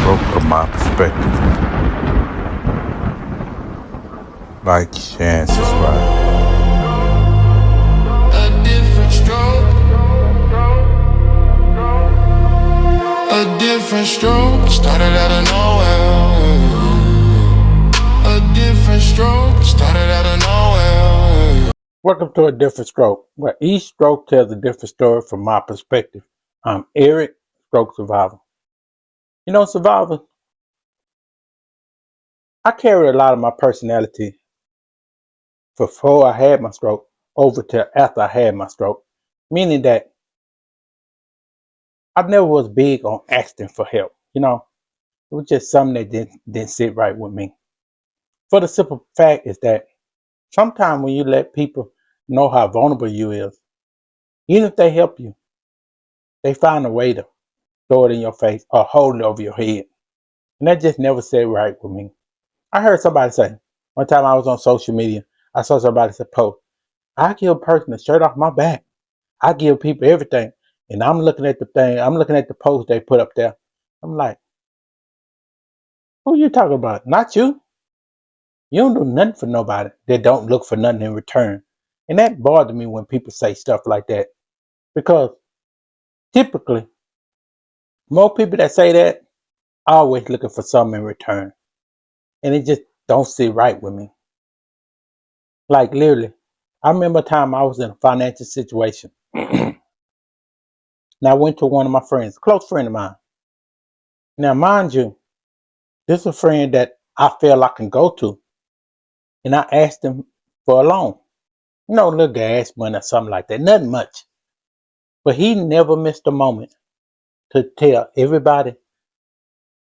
stroke from my perspective. Like, share, and subscribe. A different stroke. A different stroke. Started out of nowhere. A different stroke. Started out of nowhere. Welcome to A Different Stroke, where each stroke tells a different story from my perspective. I'm Eric, stroke survivor. You know, survivor, I carried a lot of my personality before I had my stroke over to after I had my stroke, meaning that I never was big on asking for help. You know, it was just something that didn't sit right with me. For the simple fact is that sometimes when you let people know how vulnerable you is, even if they help you, they find a way to throw it in your face or hold it over your head. And that just never sat right with me. I heard somebody say, one time I was on social media, I saw somebody say, post, I give a person a shirt off my back. I give people everything. And I'm looking at the thing, I'm looking at the post they put up there. I'm like, who you talking about? Not you. You don't do nothing for nobody. They don't look for nothing in return. And that bothered me when people say stuff like that. Because typically, more people that say that are always looking for something in return. And it just don't sit right with me. Like literally, I remember a time I was in a financial situation. And I went to one of my friends, a close friend of mine. Now, mind you, this is a friend that I feel I can go to. And I asked him for a loan. You know, a little gas money or something like that. Nothing much. But he never missed a moment to tell everybody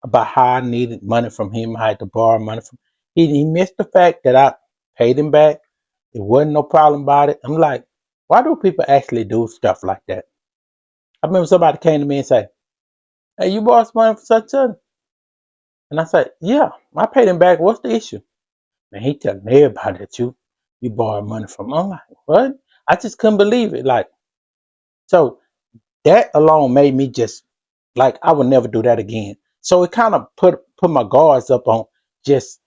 about how I needed money from him. I had to borrow money from him. He missed the fact that I paid him back. It wasn't no problem about it. I'm like, why do people actually do stuff like that? I remember somebody came to me and said, hey, you borrowed some money for such and such? And I said, yeah, I paid him back. What's the issue? And he telling everybody that you borrowed money from him. I'm like, what? I just couldn't believe it. Like, so that alone made me just like I would never do that again. So it kind of put my guards up on just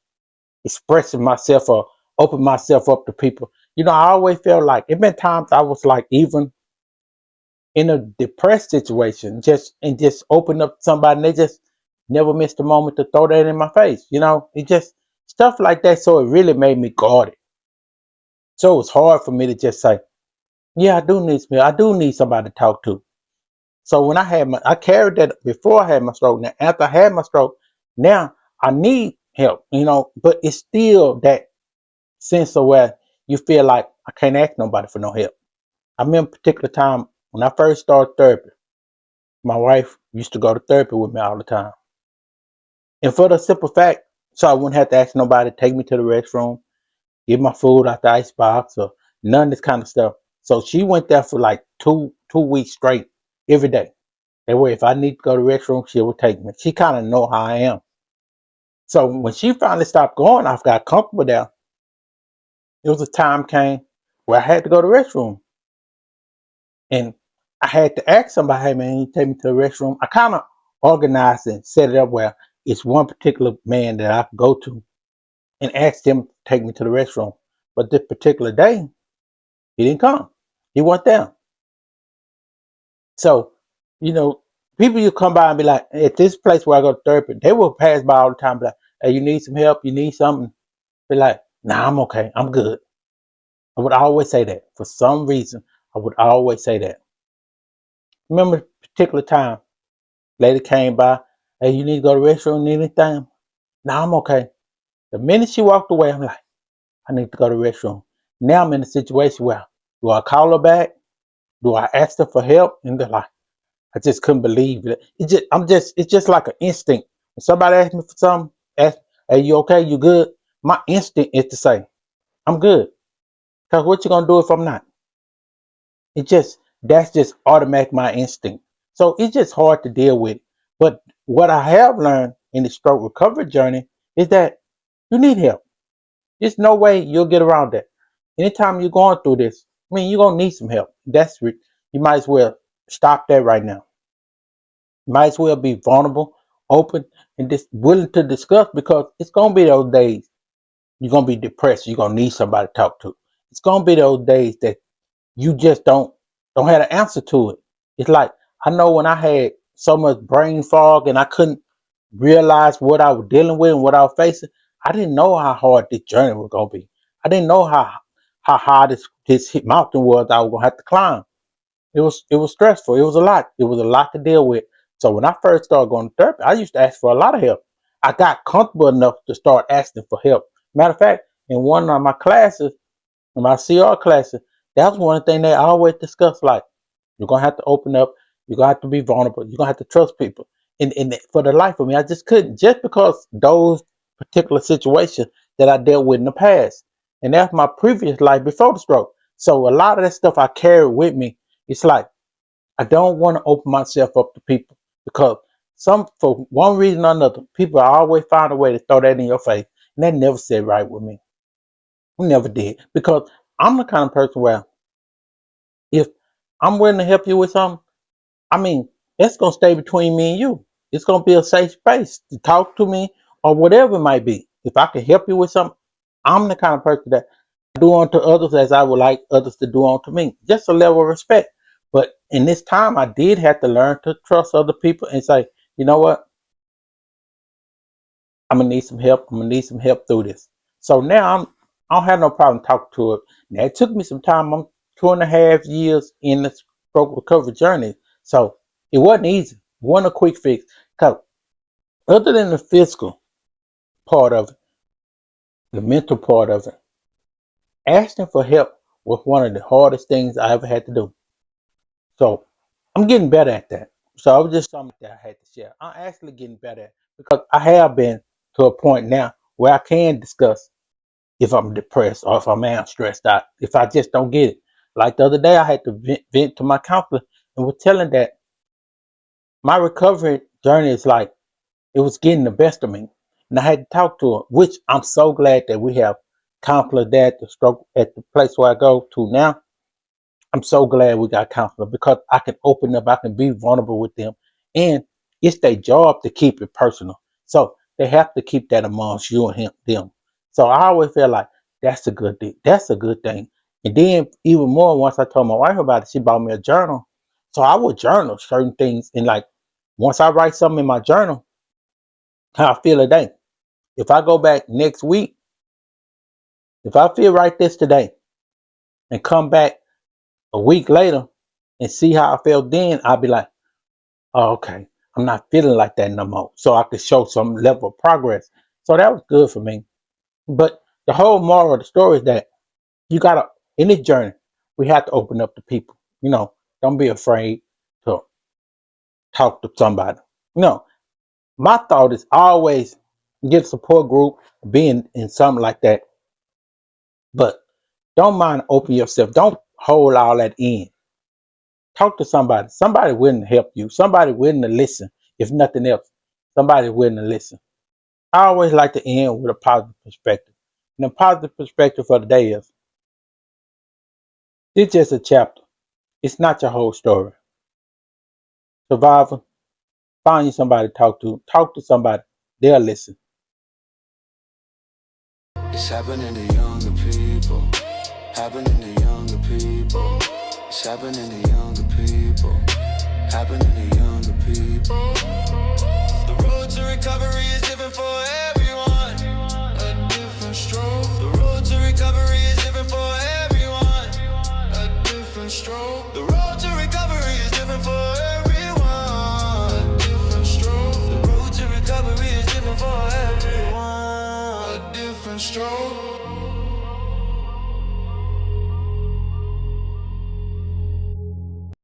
expressing myself or open myself up to people. You know, I always felt like it been times I was like even in a depressed situation, just open up to somebody and they just never missed a moment to throw that in my face. You know, it just stuff like that. So it really made me guarded. So it was hard for me to just say, yeah, I do need somebody to talk to. So when I carried that before I had my stroke. Now after I had my stroke, now I need help, you know, but it's still that sense of where you feel like I can't ask nobody for no help. I remember a particular time when I first started therapy, my wife used to go to therapy with me all the time. And for the simple fact, so I wouldn't have to ask nobody to take me to the restroom, get my food out the icebox or none of this kind of stuff. So she went there for like two weeks straight every day. That way, if I need to go to the restroom, she would take me. She kind of know how I am. So when she finally stopped going, I got comfortable there. It was a time came where I had to go to the restroom. And I had to ask somebody, hey man, you take me to the restroom. I kind of organized and set it up where it's one particular man that I could go to and ask him to take me to the restroom. But this particular day, he didn't come. He wasn't there. So, you know, people you come by and be like, at this place where I go to therapy, they will pass by all the time, be like, hey, you need some help? You need something? Be like, nah, I'm okay. I'm good. I would always say that. For some reason, I would always say that. Remember a particular time, lady came by, hey, you need to go to the restroom, need anything? Nah, I'm okay. The minute she walked away, I'm like, I need to go to the restroom. Now I'm in a situation where, do I call her back? Do I ask her for help? And they're like, I just couldn't believe it. It's just like an instinct. When somebody asks me for something, ask, hey, you okay? You good? My instinct is to say, I'm good. Because what you gonna do if I'm not? That's just automatic my instinct. So it's just hard to deal with. But what I have learned in the stroke recovery journey is that you need help. There's no way you'll get around that. Anytime you're going through this, I mean, you're gonna need some help. You might as well stop that right now. Might as well be vulnerable open and just willing to discuss, because it's gonna be those days you're gonna be depressed. You're gonna need somebody to talk to. It's gonna be those days that you just don't have an answer to it. It's like, I know when I had so much brain fog and I couldn't realize what I was dealing with and what I was facing, I didn't know how hard this journey was gonna be. I didn't know how hard this mountain was I was gonna have to climb. It was stressful. It was a lot. It was a lot to deal with. So when I first started going to therapy, I used to ask for a lot of help. I got comfortable enough to start asking for help. Matter of fact, in one of my classes, in my CR classes, that was one thing they always discuss. Like, you're gonna have to open up. You're gonna have to be vulnerable. You're gonna have to trust people. And for the life of me, I just couldn't, just because those particular situations that I dealt with in the past, and that's my previous life before the stroke. So a lot of that stuff I carried with me. It's like, I don't want to open myself up to people, because for one reason or another, people always find a way to throw that in your face, and that never sit right with me. We never did, because I'm the kind of person where if I'm willing to help you with something, I mean, it's gonna stay between me and you. It's gonna be a safe space to talk to me or whatever it might be. If I can help you with something, I'm the kind of person that do unto others as I would like others to do unto me. Just a level of respect. But in this time, I did have to learn to trust other people and say, you know what? I'm gonna need some help. I'm gonna need some help through this. So now I don't have no problem talking to it. Now it took me some time. I'm 2.5 years in the stroke recovery journey. So it wasn't easy. It wasn't a quick fix. Cause other than the physical part of it, the mental part of it, asking for help was one of the hardest things I ever had to do. So I'm getting better at that. So it was just something that I had to share. I'm actually getting better at it, because I have been to a point now where I can discuss if I'm depressed or if I'm stressed out, if I just don't get it. Like the other day, I had to vent to my counselor and was telling that my recovery journey is like, it was getting the best of me. And I had to talk to her, which I'm so glad that we have counselors there at the stroke at the place where I go to now. I'm so glad we got counselor, because I can open up, I can be vulnerable with them. And it's their job to keep it personal. So they have to keep that amongst you and them. So I always feel like that's a good thing. That's a good thing. And then even more, once I told my wife about it, she bought me a journal. So I would journal certain things. And like, once I write something in my journal, how I feel today. If I go back next week, if I feel right this today and come back a week later and see how I felt then, I'll be like, oh, okay, I'm not feeling like that no more. So I could show some level of progress. So that was good for me. But the whole moral of the story is that you gotta, in this journey, we have to open up to people. Don't be afraid to talk to somebody. My thought is always get a support group, being in something like that. But don't mind open yourself. Don't hold all that in. Talk to somebody. Somebody willing to help you. Somebody willing to listen. If nothing else, somebody willing to listen. I always like to end with a positive perspective. And the positive perspective for the day is, it's just a chapter. It's not your whole story. Survivor, find you somebody to talk to. Talk to somebody. They'll listen. It's happening to younger people. Happening to younger people. It's happening to younger people. Happening to younger people. The road to recovery is different for everyone. A different stroke. The road to recovery is different for everyone. A different stroke. The road to recovery is different for everyone. A different stroke. The road to recovery is different for everyone. A different stroke.